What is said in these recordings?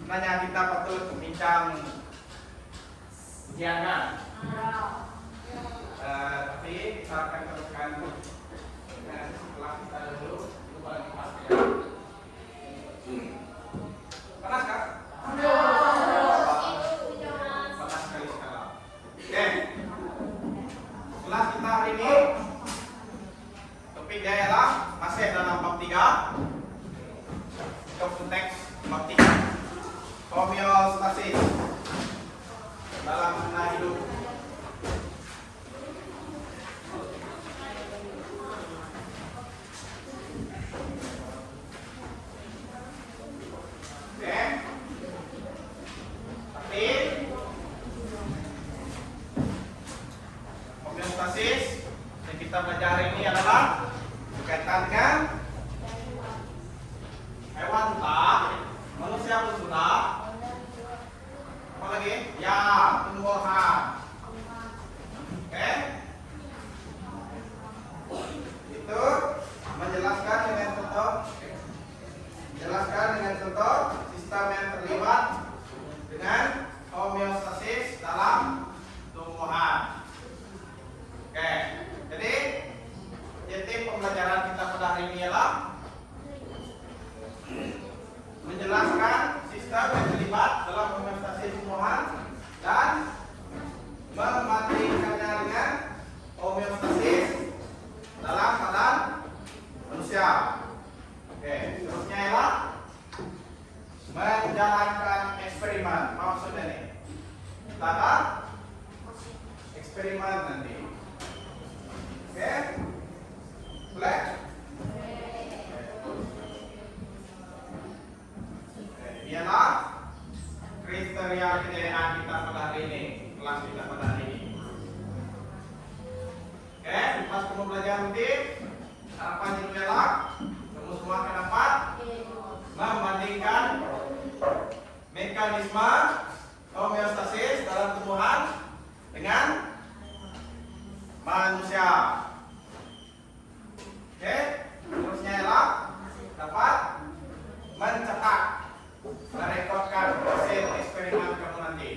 sebenarnya kita patut bincang ujiannya. Tapi kita akan teruskan setelah kita dulu coba kita panas kah? Panas sekali sekarang. Oke. Setelah kita hari ini topiknya ialah masih dalam bab 3. Konteks bab 3. Homeostasis dalam mengenai hidup. Homeostasis yang kita belajar ini adalah berkaitan dengan hewan sudah, manusia pun sudah, apa lagi? Ya, tumbuhan. Oke? Itu menjelaskan dengan contoh sistem yang terlibat dengan homeostasis dalam tumbuhan. Oke, jadi objektif pembelajaran kita pada hari ini ialah menjelaskan sistem yang terlibat dalam homeostasis tumbuhan dan membandingkannya dengan homeostasis dalam badan manusia. Oke, terusnya ialah menjalankan eksperimen. Apa maksudnya nih? Kita akan eksperimen nanti. Oke, boleh? Ialah kriteria kejayaan kita pada hari ini, kelas kita pada hari ini. Oke, pas kamu belajar nanti, harapannya itu ialah kamu semua akan dapat membandingkan mekanisme homeostasis dalam tumbuhan dengan manusia. Oke, terusnya ialah dapat mencetak, merekodkan hasil eksperimen kamu nanti.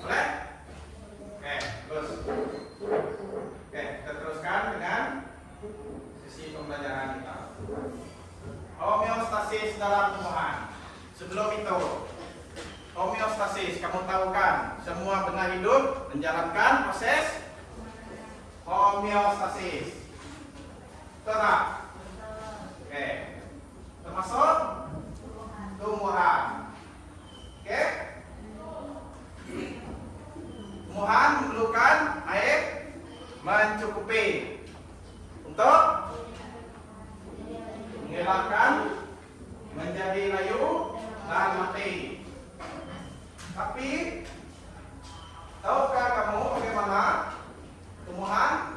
Boleh? Oke, terus. Oke, kita teruskan dengan sesi pembelajaran kita. Homeostasis dalam tumbuhan. Sebelum itu, homeostasis, kamu tahu kan, semua benda hidup menjalankan proses homeostasis. Betul? Oke. Termasuk tumbuhan. Oke? Tumbuhan memerlukan air mencukupi untuk menghilangkan menjadi layu dan mati. Tapi tahukah kamu bagaimana tumbuhan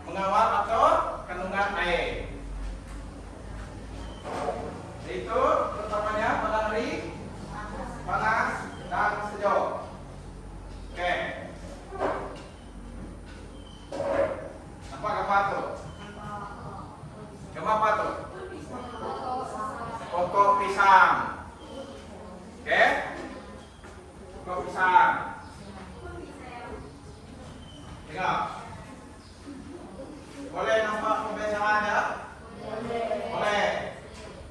mengawal atau kandungan air? Itu terutamanya pada hari panas dan sejuk. Oke. Apa gambar tuh? Gambar apa tuh? Pokok pisang. Oke? Pokok pisang. Tengok. Boleh nampak perbedaannya? Boleh.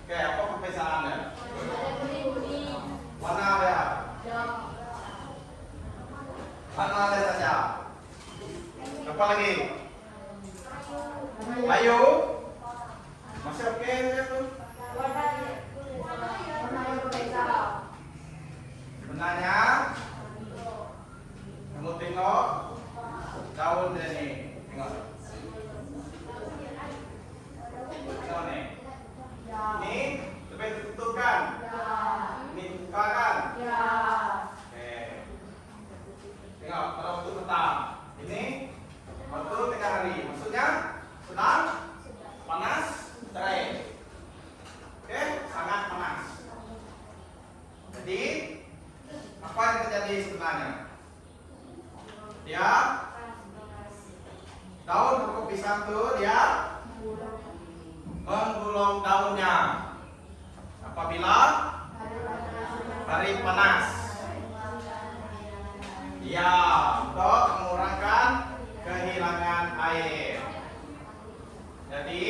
Oke, apa perbedaannya? Warna dia? Warna dia saja. Apa lagi? Layu? Masih oke itu? gulung daunnya apabila hari panas. Ya, untuk mengurangkan kehilangan air. Jadi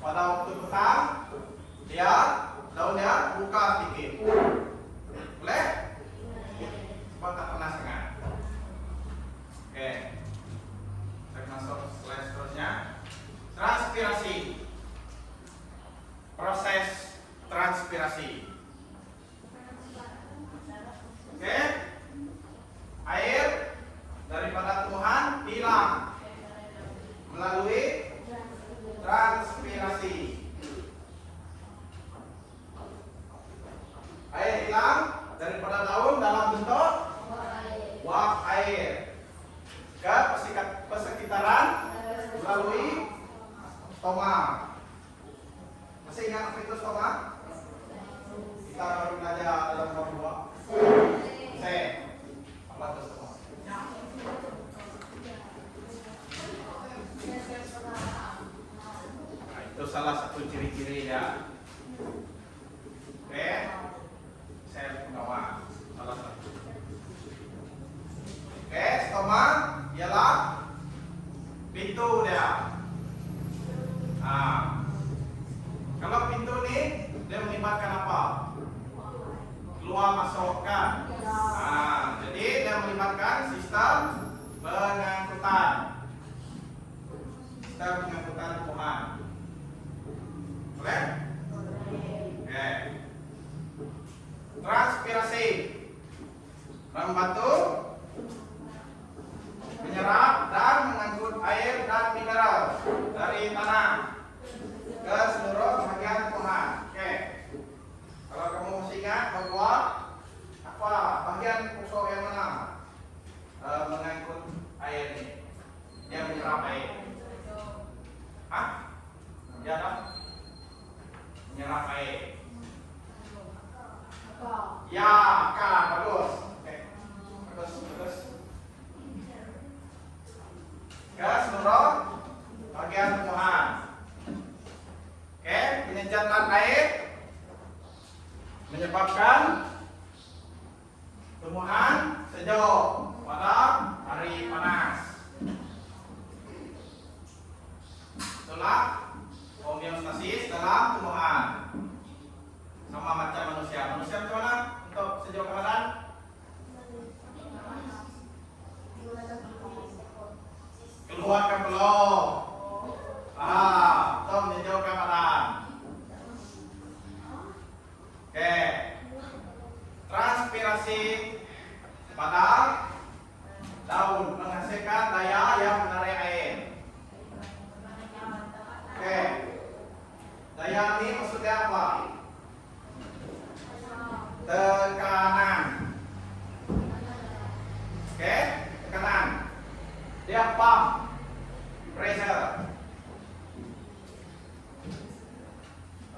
pada waktu petang dia daunnya buka sedikit. Boleh? Supaya tak panas sangat. Oke. Saya masuk slide seterusnya. Transpirasi. Proses transpirasi. Oke. Air daripada tumbuhan hilang melalui transpirasi. Air hilang daripada daun dalam bentuk uap air ke persekitaran melalui stoma. Masih ingat apa itu stoma? Kita baru belajar dalam bab 2. Apa itu stoma? Nah, itu salah satu ciri-cirinya. Oke, saya bawa salah satu. Oke, stoma ialah pintu dia. Nah, kalau pintu ini dia melibatkan apa? Keluar masuk kan? Nah, jadi dia melibatkan sistem pengangkutan. Sistem pengangkutan tumbuhan. Boleh? Oke. Transpirasi membantu menyerap dan mengangkut air dan mineral dari tanah ke seluruh bagian tumbuhan. Oke. Kalau kamu masih ingat bahwa apa bagian pokok yang mana mengangkut air ini? Dia menyerap air. Hah? Ya dong. Menyerap air. Ya, kan, bagus. Oke. Bagus. Ke seluruh bagian tumbuhan. Oke, penyemprotan air menyebabkan tumbuhan sejuk pada hari panas. Itulah homeostasis dalam tumbuhan. Sama macam manusia. Manusia bagaimana untuk sejuk badan? Keluarkan belum? Untuk menyejukkan badan. Oke. Transpirasi pada daun menghasilkan daya yang menarik air. Oke. Daya ini maksudnya apa? Tekanan. Oke, tekanan. Dia pump pressure.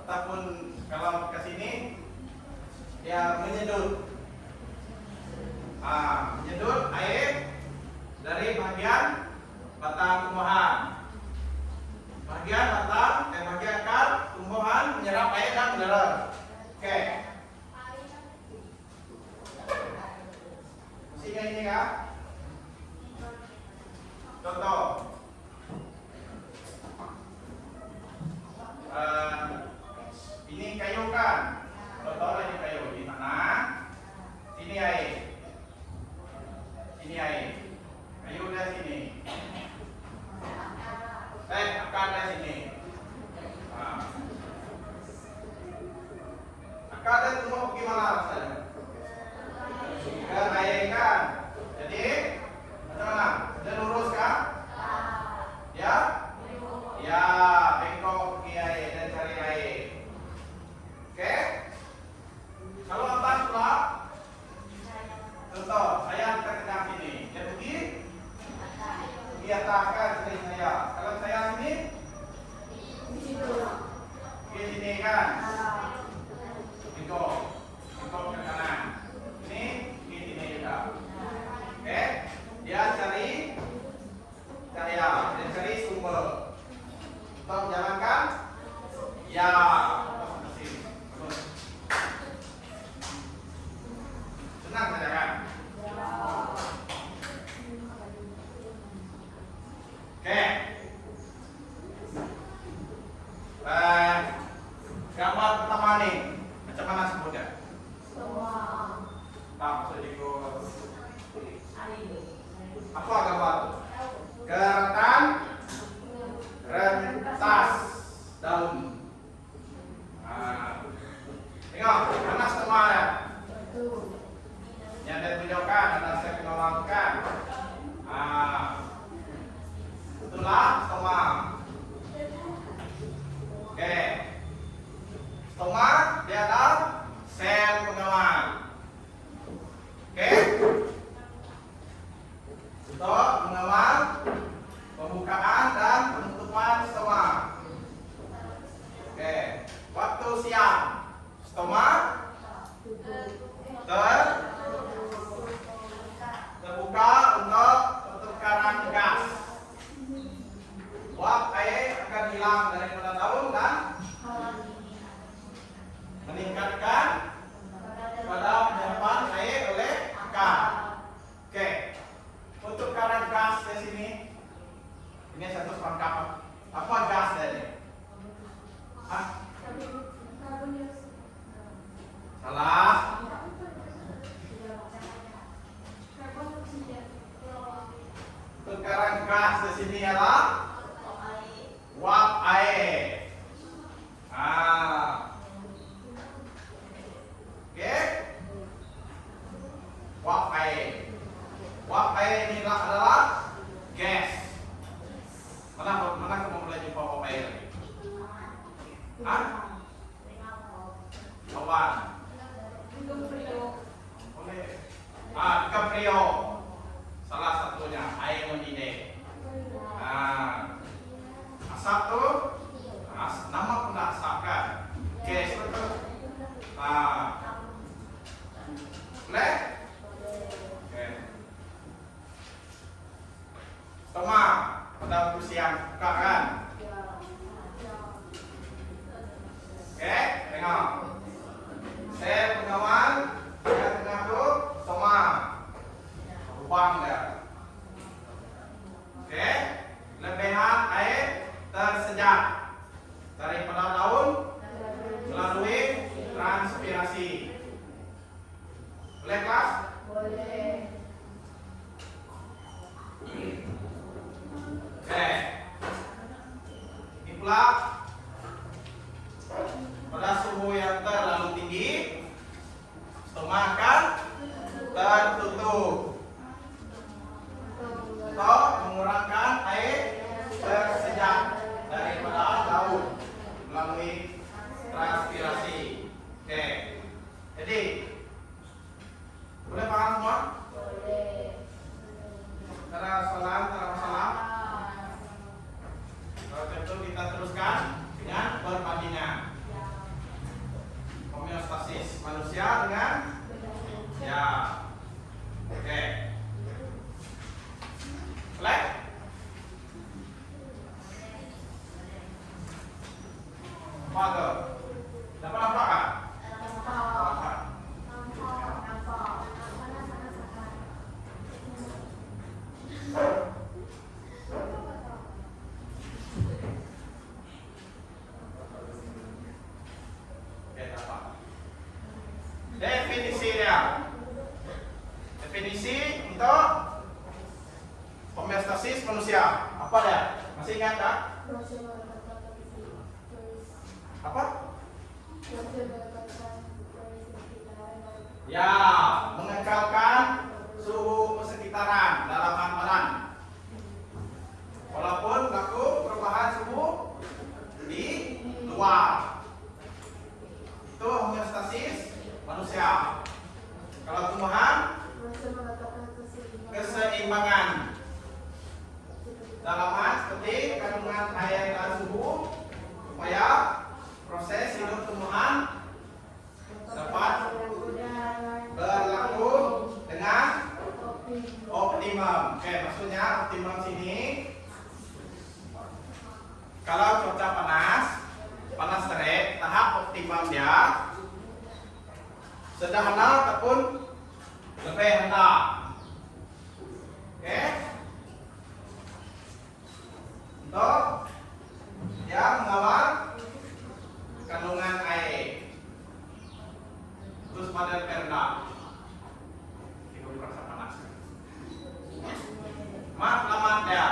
Ataupun kalau ke sini dia menyedot. Menyedot air dari bagian batang tumbuhan. Bagian akar tumbuhan menyerap air dan mineral. Oke. Masih ingat ini kah? Contoh. Ini kayu kan? Contoh lagi kayu di mana? Sini air. Sini air. Kayu dari sini. Akar dari sini. Akar dan tumbuh gimana rasanya? Ke air kan? Jadi bagaimana? Dia lurus kan? Ya? Ya, bengkok pergi air dan cari air. Oke? Kalau atas pula, contoh, saya terkena sini. Dia pergi atas kan seperti saya. Kalau saya sini, pergi sini kan? Bengkok ke kanan. Ini pergi sini juga. Oke? Dia cari cahaya, dia cari sumber untuk menjalankan Ya, homeostasis. Bagus. Senang saja kan? Oke. Gambar pertama nih, macam mana sebutnya? Nah, maksudnya ikut. Apa gambar? Gerakan rentas daun. Tengok, mana setengah ya? Yang ada tunjukkan, ada saya penolakan. Itulah setengah. Oke. Stoma dia ada sel pengawal. Oke. Untuk mengawal pembukaan dan penutupan stoma. Oke. Waktu siang stoma terbuka untuk pertukaran gas. Uap air akan hilang dari pada daun dan meningkatkan pada penyaluran air oleh ikan. Oke, untuk pertukaran gas di sini, ini satu perangkap. Apa gas dari? Salah. Pertukaran gas di sini adalah uap air. Oke. Uap air. Uap air ini adalah gas. Mana kamu boleh jumpa uap air? Awan. Boleh. Kaprio. Salah satunya air mendidih. Asap tuh, nama pun asap kan? Gas itu. Boleh? Oke. Stoma pada kursi yang buka kan? Oke, tengok. Sel pengawal yang tengah tuh stoma. Lubang dia. Oke, lebihan air tersejat daripada daun melalui transpirasi. Boleh kelas? Boleh. Oke. Ini pula pada suhu yang terlalu tinggi, stoma akan tertutup untuk mengurangkan air tersejat daripada daun melalui transpirasi. Oke. Jadi boleh paham semua? Boleh. Cara masalah. Kalau itu kita teruskan dengan perbandingan homeostasis manusia dengan ya. Oke. Boleh? Apa tuh? Dapat apa kan? Dapat. Oke, dapat. Definisinya. Definisi untuk homeostasis manusia. Apa dia? Masih ingat tak? Apa? Ya, mengekalkan suhu persekitaran dalam badan. Walaupun berlaku perubahan suhu di luar. Itu homeostasis manusia. Kalau tumbuhan, keseimbangan. Dalaman seperti kandungan air dan suhu supaya proses hidup tumbuhan dapat berlaku dengan optimum. Oke, maksudnya optimum sini kalau cuaca panas terik maksimum dia sederhana ataupun lebih rendah. Oke. Untuk yang melawan kandungan air. Terus pada rendah. Kita merasa panas. Mat dia.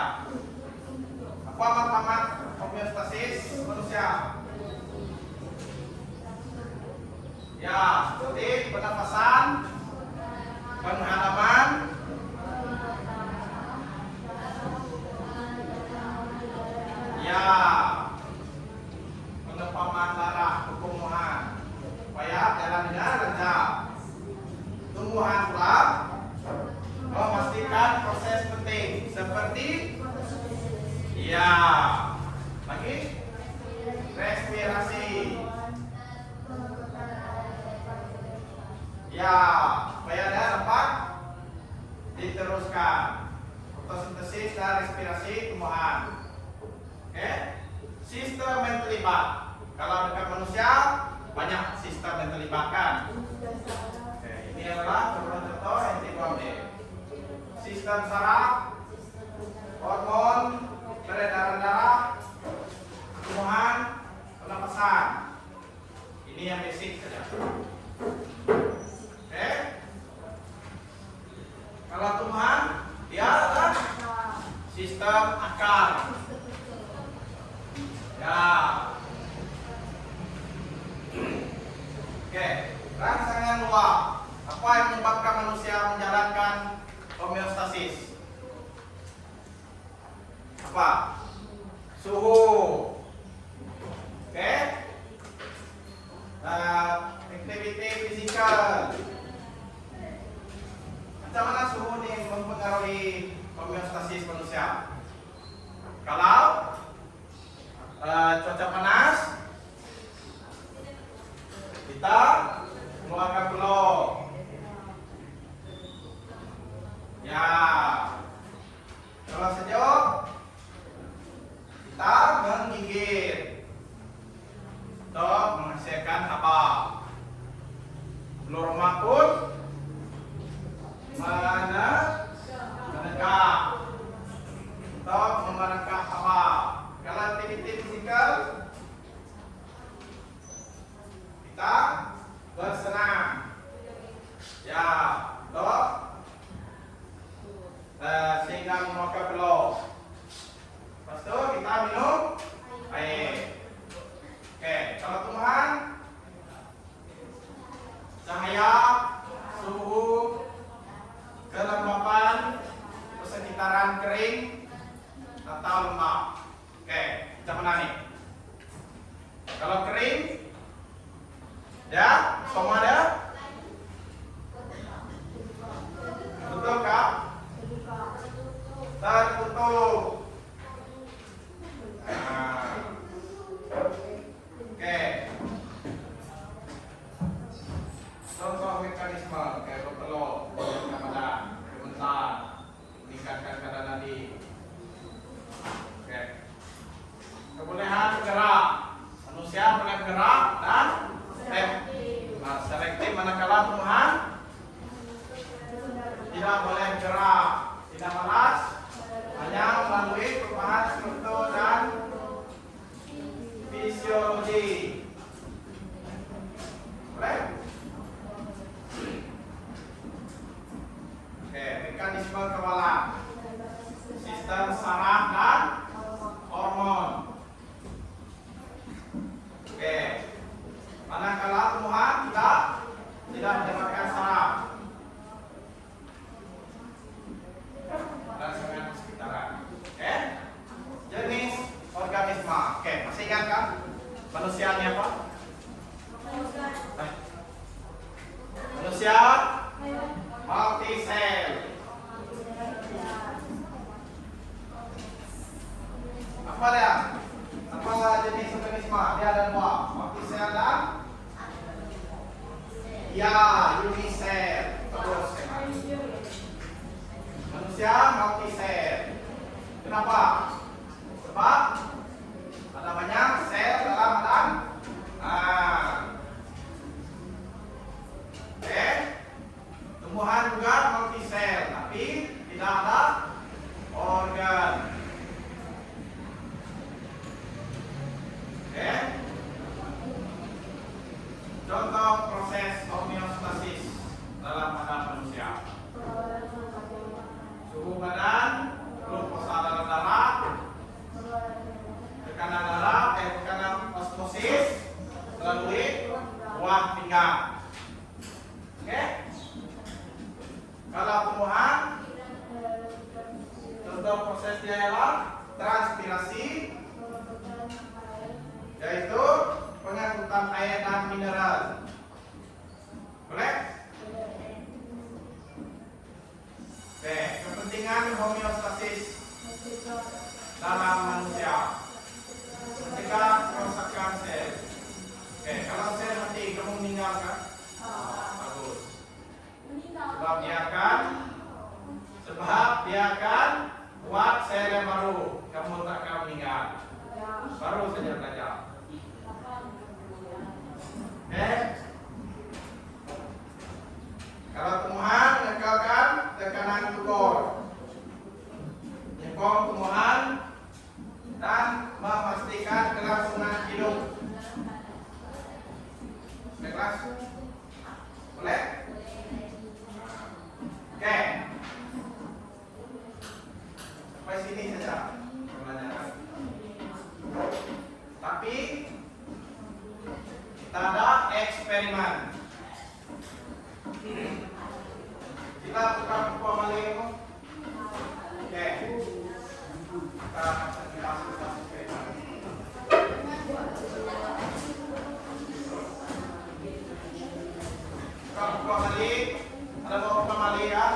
Apa mat homeostasis manusia? Ya, seperti pernafasan, penghalaman, ya, pengepaman darah, pembuahan, supaya jalannya lancar. Tumbuhan pula memastikan proses penting seperti, ya, lagi respirasi. Ya, supaya dia dapat diteruskan fotosintesis dan respirasi tumbuhan. Oke, sistem yang terlibat. Kalau dekat manusia banyak sistem yang terlibatkan. Oke, ini adalah contoh yang diambil. Sistem saraf, hormon, peredaran darah, tumbuhan, pernapasan. Ini yang basic saja. Oke. Kalau tumbuhan dia adalah sistem akar. Ya. Oke, rangsangan luar. Apa yang menyebabkan manusia menjalankan homeostasis? Apa? Suhu. Oke. Aktiviti fisikal. Macam mana suhu ini mempengaruhi homeostasis manusia? Kalau cuaca panas, kita mengeluarkan peluh. Ya. Kalau sejuk, kita menggigit untuk menghasilkan haba. Peluh rumah pun menegak untuk memerangkap haba. Kalau aktiviti fisikal, kita bersenam. Ya, untuk sehingga mengeluarkan peluh. Lepas itu kita minum air. Oke, kalau tumbuhan, cahaya, suhu, kelembapan, persekitaran kering atau lembab. Oke, macam mana nih? Kalau kering, ya, semua ada. Betul kah? Tertutup. Oke. Contoh mekanisme kayak bertelur, kemudian gemetar, meningkatkan kadar nadi. Oke. Kebolehan bergerak. Manusia boleh bergerak dan selektif manakala tumbuhan tidak boleh bergerak, tidak malas, hanya melalui perubahan struktur dan fisiologi. Boleh? Oke, mekanisme kekebalan, sistem saraf dan hormon. Oke, manakala tumbuhan tidak menyebabkan saraf dan sangat sekitaran. Oke, jenis organisme. Oke, masih ingat kan manusia ini apa? Manusia multisel. Apa dia? Apa jenis organisme? Dia ada dua, multisel dan ya unisel. Terus manusia multisel. Kenapa? Sebab ada banyak sel dalam badan. Contoh proses homeostasis dalam badan manusia. Suhu badan, glukosa dalam darah, tekanan osmosis melalui buah pinggang. Oke? Kalau tumbuhan, contoh proses dia ialah transpirasi, yaitu pengangkutan air dan mineral. Boleh? Oke, kepentingan homeostasis dalam manusia. Mencegah kerusakan sel. Oke, kalau sel mati, kamu meninggal kan? Bagus. Sebab dia akan buat sel yang baru. Kamu tak akan meninggal. Baru saja belajar. Oke. Kalau tumbuhan mengekalkan tekanan glukosa, menyokong tumbuhan dan memastikan kelangsungan hidup. Kelas? Boleh? Oke. Sampai sini saja pertanyaan. Tapi kita ada eksperimen. Kita buka buku malih. Oke. Kita eksperimen. Buka malih. Ada mau buka malih ya?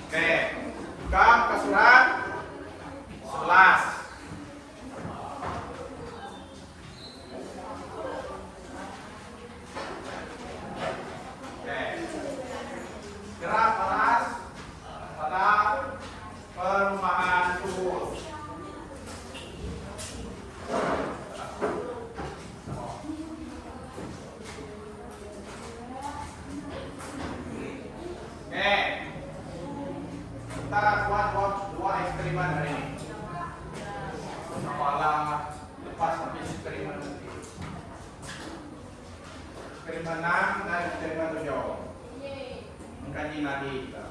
Oke. Buka ke surat 11. Gerak panas pada perubahan suhu. Oke, kita buat dua eksperimen hari ini. Apalah lepas habis eksperimen nanti. Eksperimen 6 dan eksperimen 7. Mengkaji nadi kita.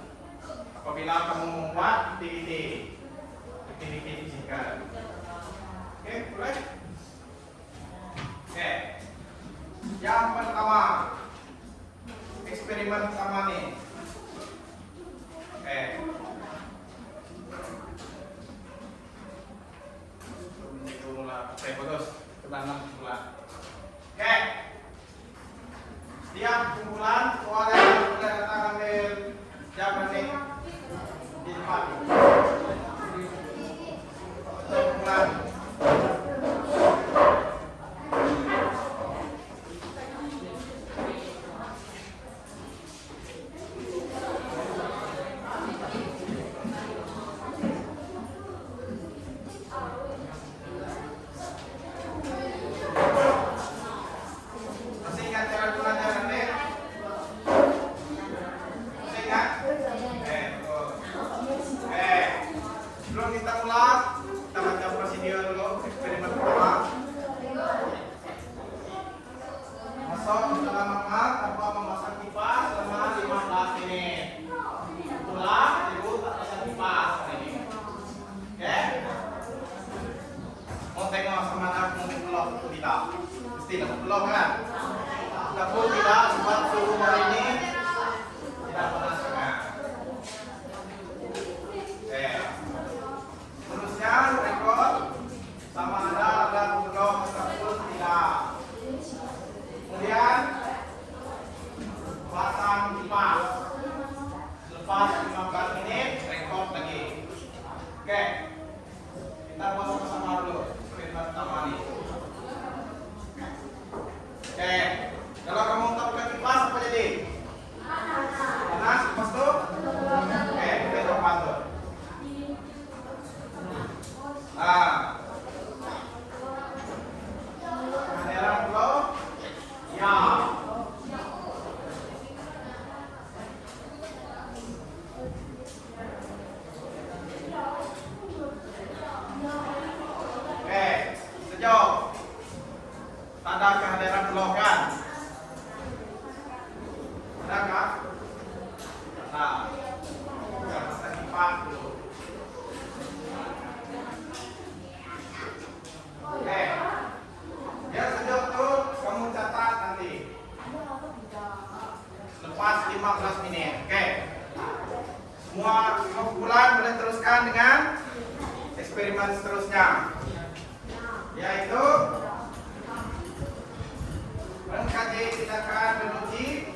Apabila kamu membuat aktiviti fisika. Oke, boleh? Oke. Yang pertama, eksperimen pertama nih. Oke. Oke, bagus. Ketanam kumpulan. Oke. Setiap kumpulan keluarga yang sudah datang ambil jam nih di depan. Kumpulan. Masih ingat cara pelajaran nih? Masih ingat? Sebelum kita mulai, kita baca prosedur dulu eksperimen pertama. Masuk ke dalam kamar tanpa memasang kipas selama 15 menit. Itulah ibu tak pasang kipas hari ini. Oke? Mau tengok sama anak mungkin belum atau tidak? Mesti belum kan? Tapi tidak sebab suhu hari ini tidak panas sangat. Oke. Terusnya rekod sama ada belum ataupun tidak. Kemudian pasang kipas. Lepas 15 menit rekod lagi. Oke. Kita buat sama-sama dulu. Eksperimen pertama nih. Oke. Kalau kamu tak pakai kipas apa jadi? hijau. Tanda kehadiran selokan. Adakah? Nah, jangan kita kipas dulu. Oke. Biar sejauh itu kamu catat nanti. Lepas 15 menit. Oke. Semua kumpulan boleh teruskan dengan eksperimen seterusnya. Yaitu mengkaji tindakan deduksi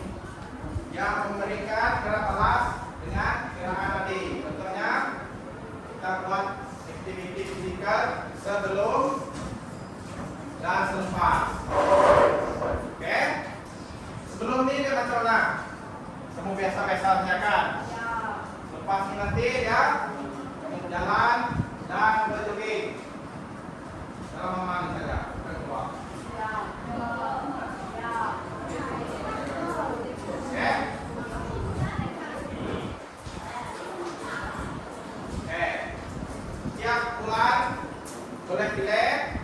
yang memberikan gerak alas dengan gerakan tadi. Contohnya kita buat aktiviti fisikal sebelum dan selepas. Oke. Sebelum ini dia macam mana? Kamu biasa-biasa saja kan? Lepas ini nanti ya kamu jalan dan berjogging. Dalam memahami saja. Kedua. Oke. Tiap bulan boleh pilih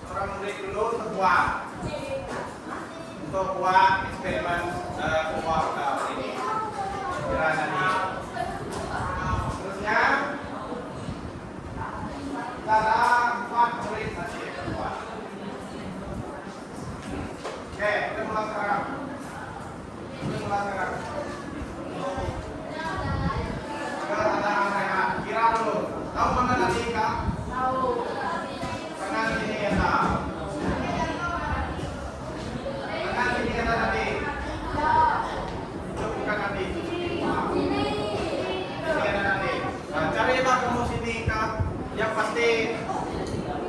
orang murid dulu untuk buat eksperimen keluar ini gerakan ini. Terusnya kita ada 4 murid nanti buat. Oke, kita mulai sekarang. Kira dulu. Tahu mana nanti kak? Tahu. Kanan sini ya tak? Kanan sini ya tadi? Itu bukan nanti. Sini ada nanti. Nah, carilah kamu sini kak. Yang pasti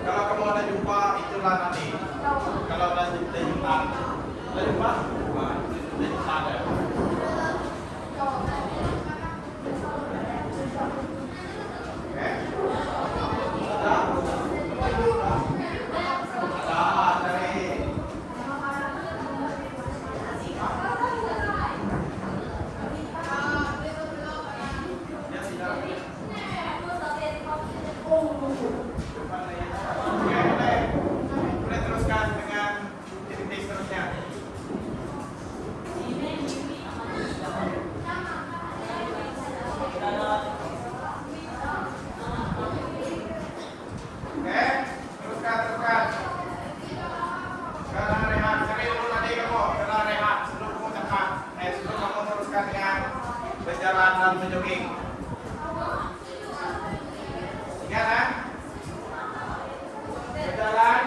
kalau kamu ada jumpa itulah nanti. Kalau ada jumpa, ada jumpa? Ada. Boleh teruskan dengan aktivitas seterusnya. Oke, teruskan. Sekarang rehat. Cari dulu tadi kamu. Sekarang rehat. Sebelum kamu cepat. Sebelum kamu teruskan dengan berjalan dan berjogging. Ingat kan? Berjalan.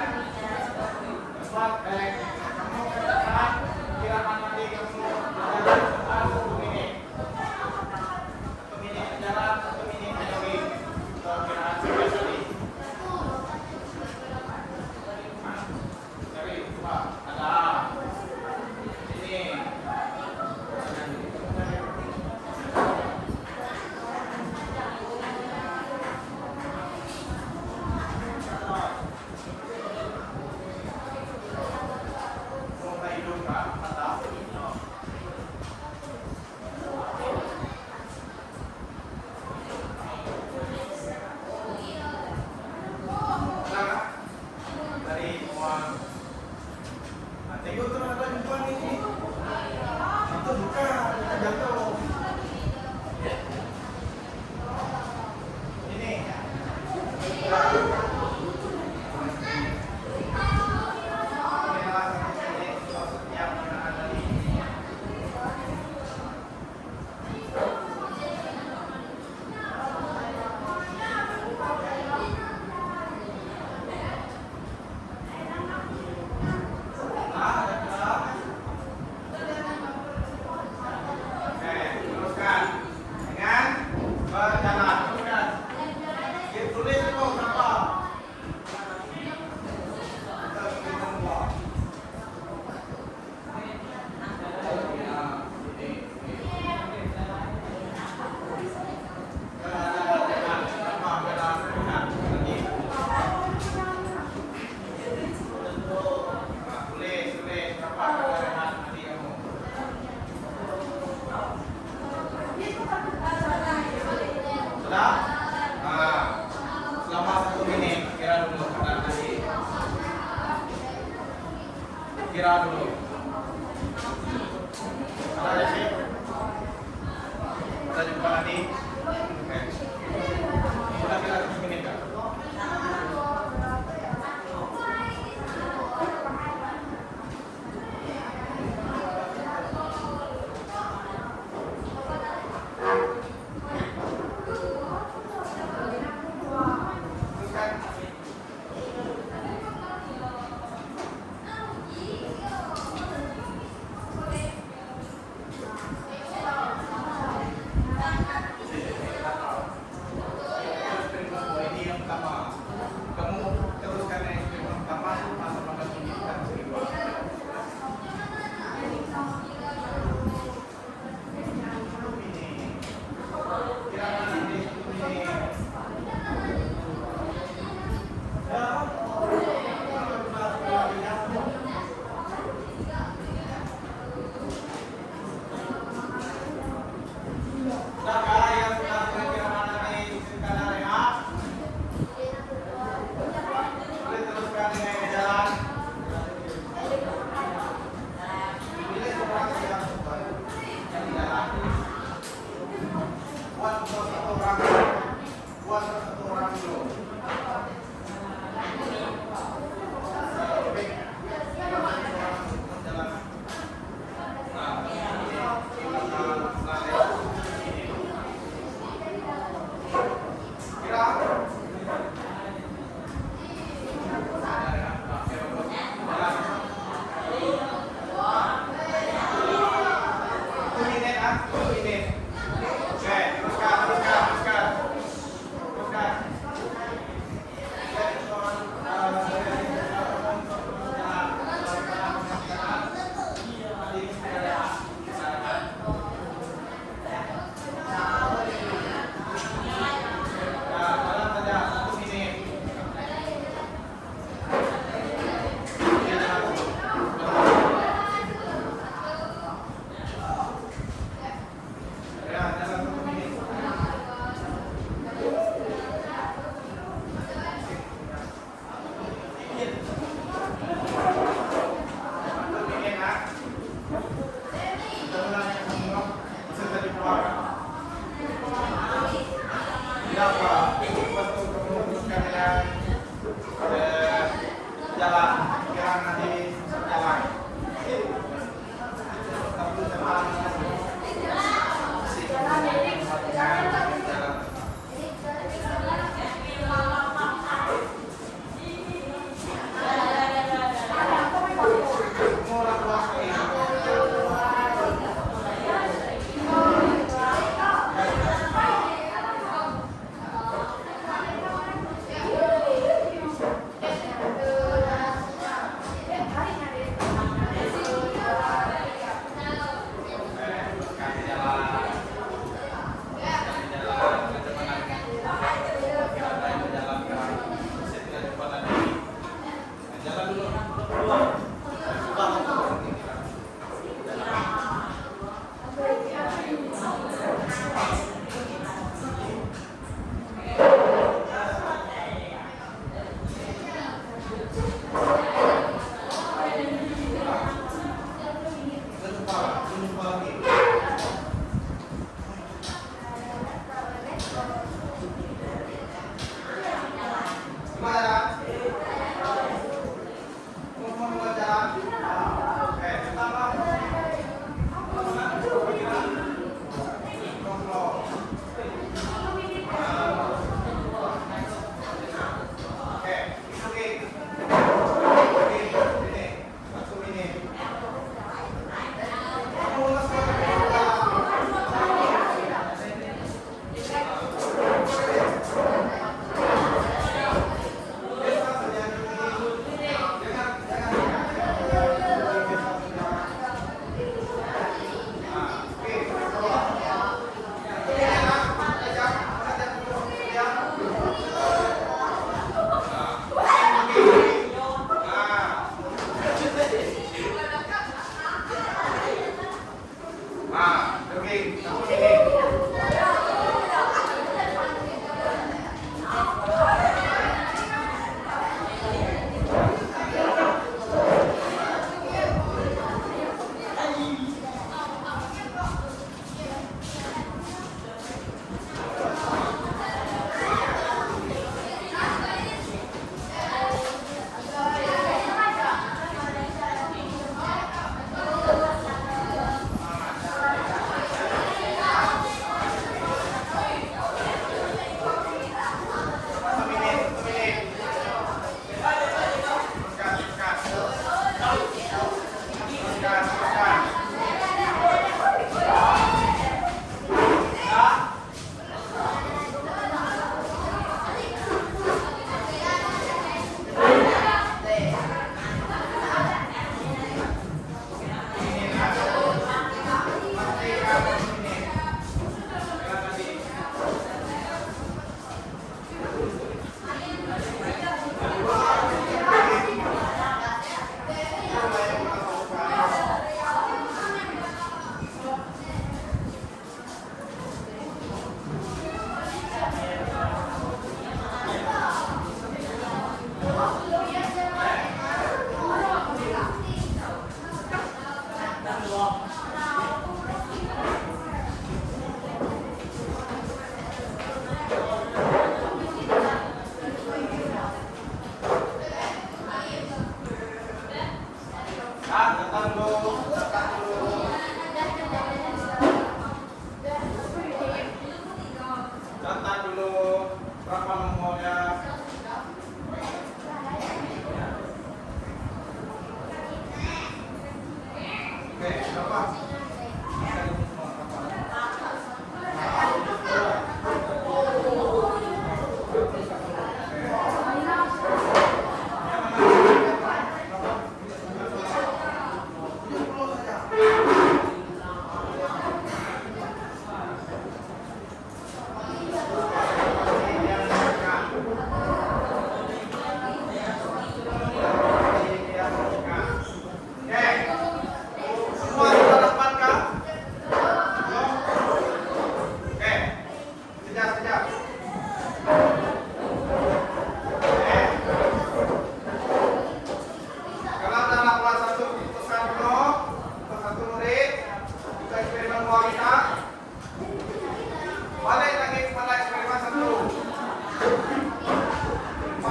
Cepat. Kamu berjalan. Kirakan nanti kamu berjalan cepat 1 menit. 1 menit berjalan, 1 menit berjogging. Kiraan sampai tadi. Cari, coba. Ada. Sini. Mulai hidup kan? Ada. Dari semua. Tengok tuh ada jumpa di sini. Itu bukan, kita jatuh. Ini. Teruskan dengan berjalan. Tulis dulu berapa? kira dulu. Ada sih? Kita jumpa nanti. Oke. Kita kira 7 menit kan?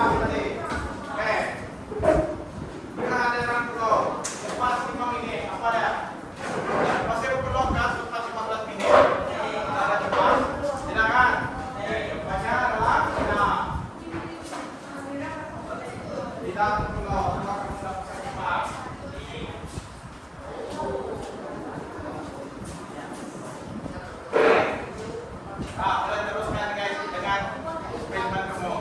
pas tadi. Oke. Gerakan dengan pulau. Lepas 5 menit. Apa dia? Masih pulau kan lepas 15 menit. Ada cepat. Silakan. Jawabannya adalah tidak. Tidak pulau. Maka kamu dapat cepat. Kalian teruskan guys dengan filman kamu.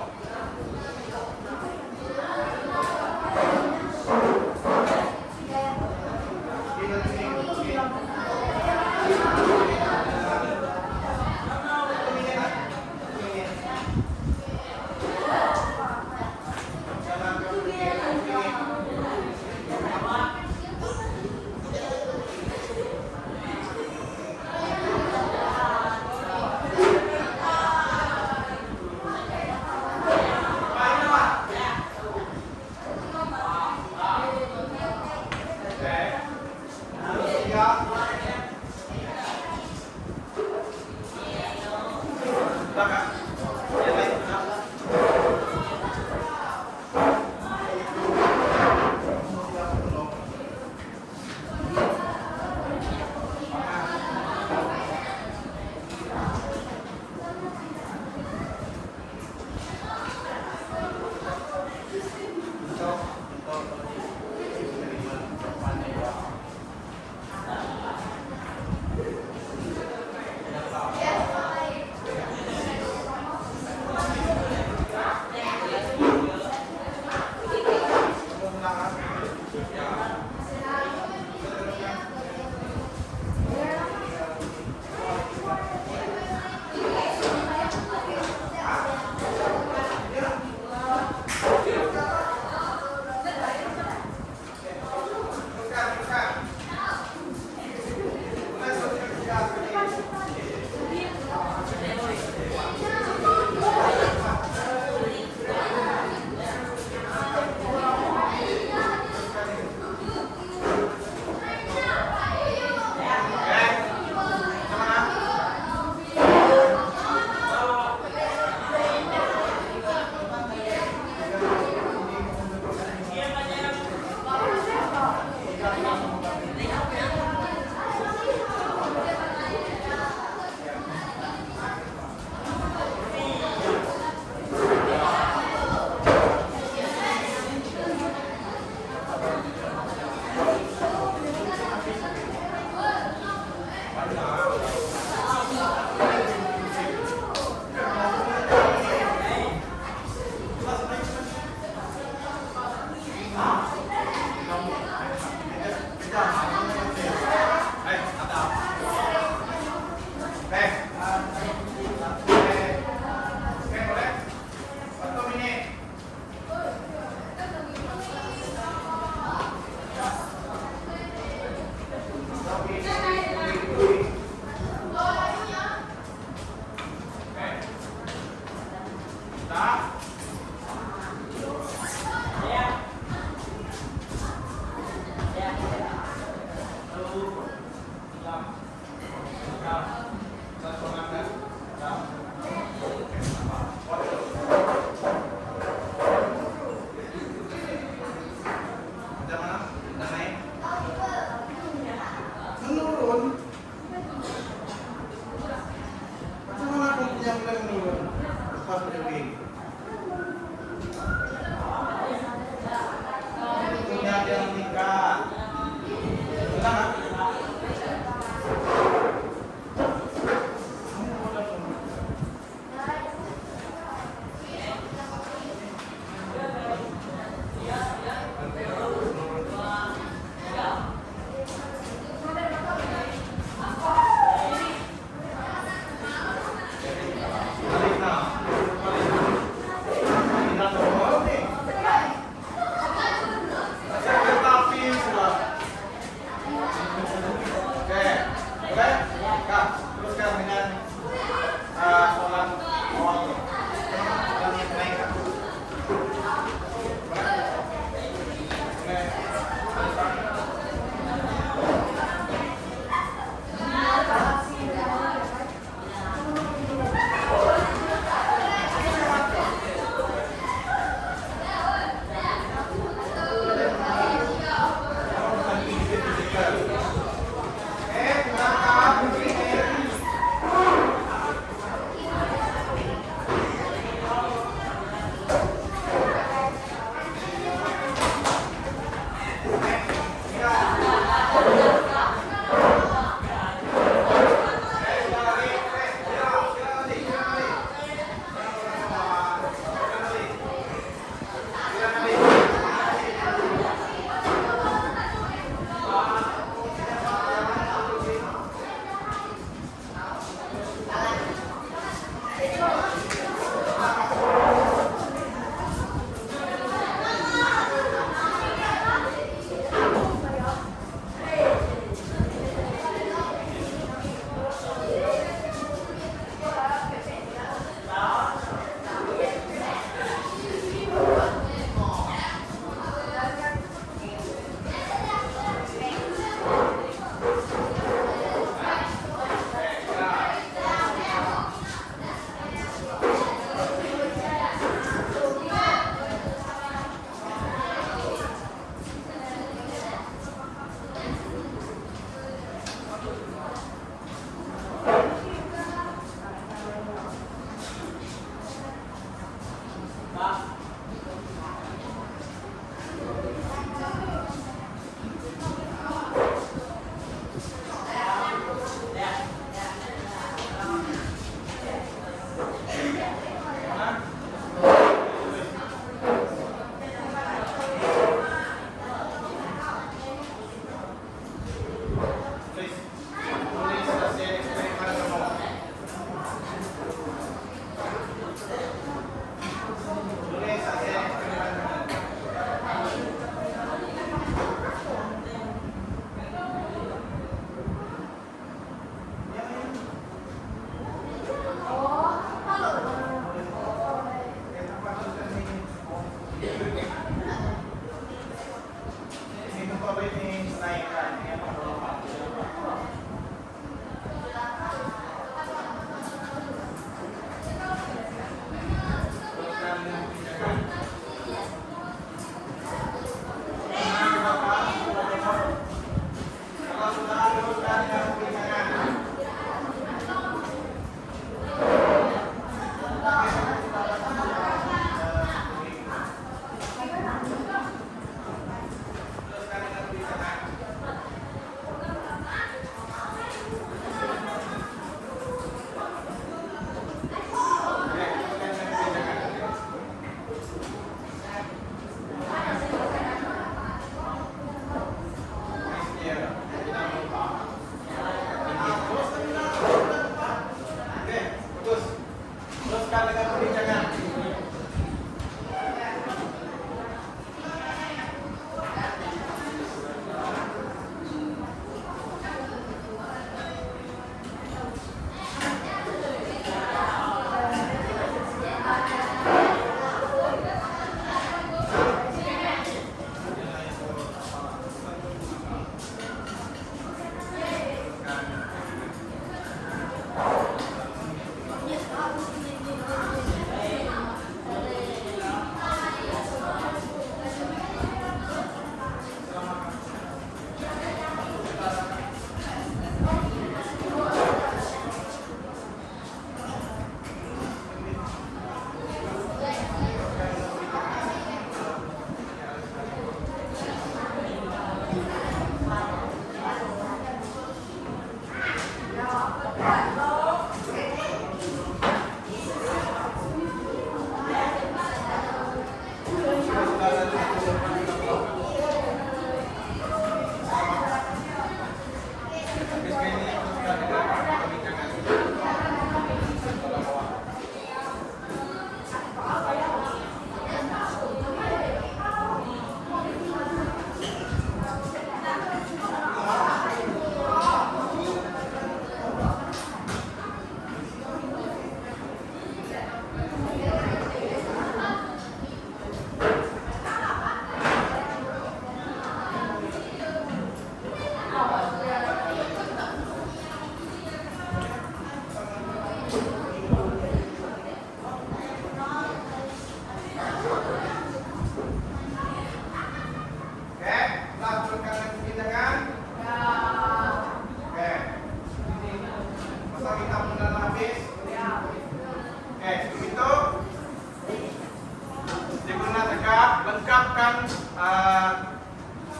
lengkapkan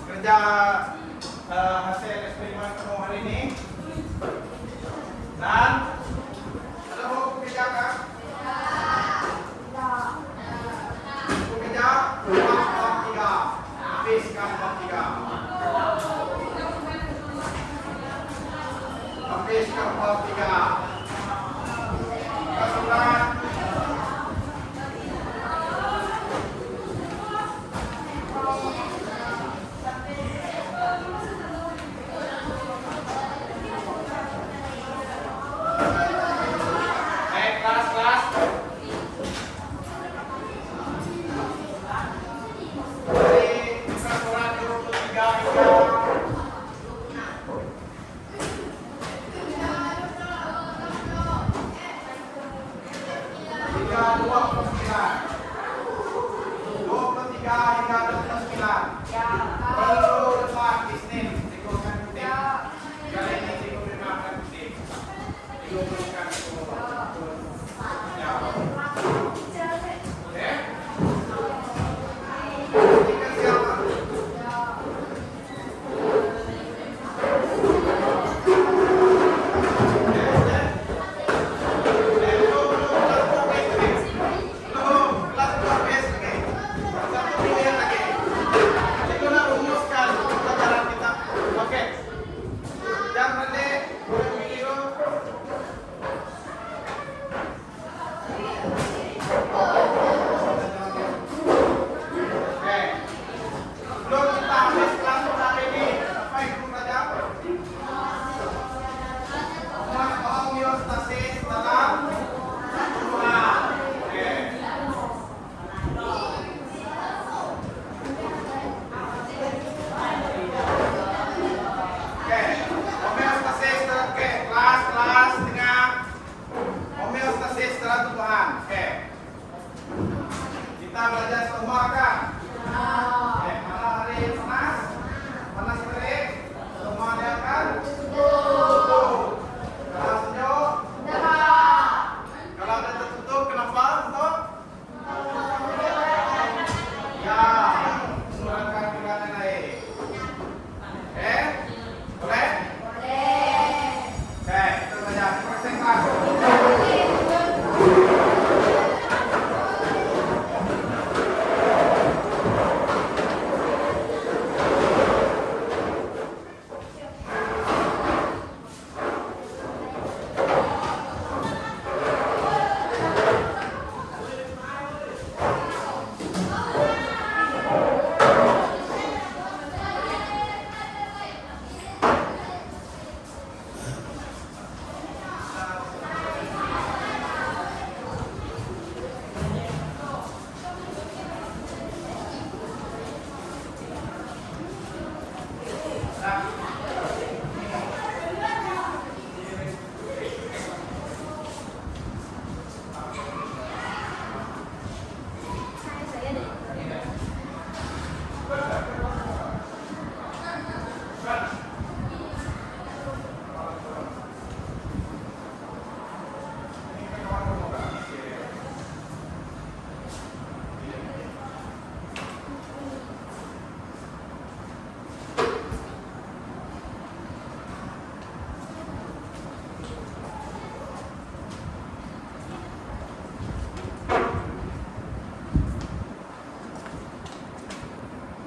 kerja hasil eksperimen kamu hari ini. Dan ada buku kerja kan? Buku kerja bab 3. Habiskan bab 3. Habiskan bab 3. Sudah. Kelas. Dari peraturan 23 hingga 29. Minggu depan Isnin dikumpulkan tim. Kali ini dikumpulkan tim. Dikumpulkan ya. Oke. Kita siapa? Kita belajar semua kan?